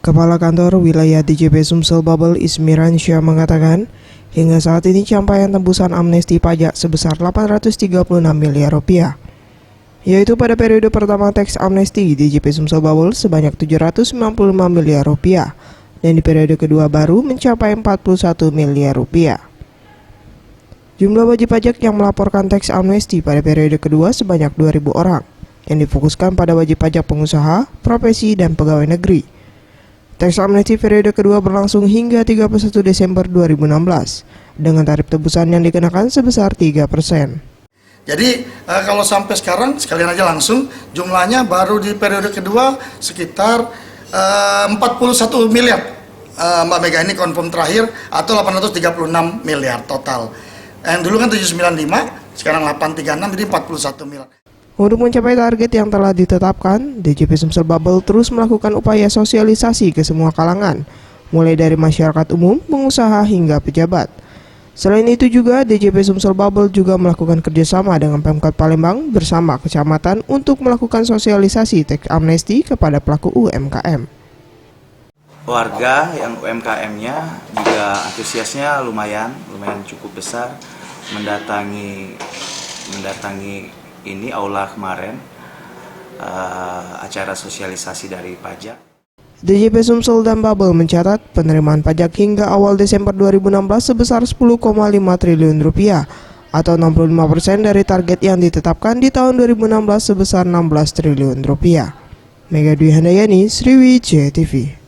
Kepala Kantor Wilayah DJP Sumsel Bubble Ismiransyah mengatakan, hingga saat ini capaian tembusan amnesti pajak sebesar 836 miliar rupiah. Yaitu pada periode pertama teks amnesti DJP Sumsel Bubble sebanyak 795 miliar rupiah dan di periode kedua baru mencapai 41 miliar rupiah. Jumlah wajib pajak yang melaporkan teks amnesti pada periode kedua sebanyak 2.000 orang yang difokuskan pada wajib pajak pengusaha, profesi, dan pegawai negeri. Teks amnesti periode kedua berlangsung hingga 31 Desember 2016 dengan tarif tebusan yang dikenakan sebesar 3%. Jadi kalau sampai sekarang sekalian aja langsung jumlahnya baru di periode kedua sekitar 41 miliar. Mbak Mega ini confirm terakhir atau 836 miliar total. Yang dulu kan 795, sekarang 836 jadi 41 miliar. Untuk mencapai target yang telah ditetapkan, DJP Sumsel Bubble terus melakukan upaya sosialisasi ke semua kalangan, mulai dari masyarakat umum, pengusaha, hingga pejabat. Selain itu juga, DJP Sumsel Bubble juga melakukan kerjasama dengan Pemkot Palembang bersama kecamatan untuk melakukan sosialisasi teks amnesti kepada pelaku UMKM. Warga yang UMKM-nya juga antusiasnya lumayan cukup besar mendatangi ini aula kemarin acara sosialisasi dari pajak. DJP Sumsel dan Bubble mencatat penerimaan pajak hingga awal Desember 2016 sebesar 10,5 triliun rupiah atau 65% dari target yang ditetapkan di tahun 2016 sebesar 16 triliun rupiah. Mega Dwi Handayani, Sriwijaya TV.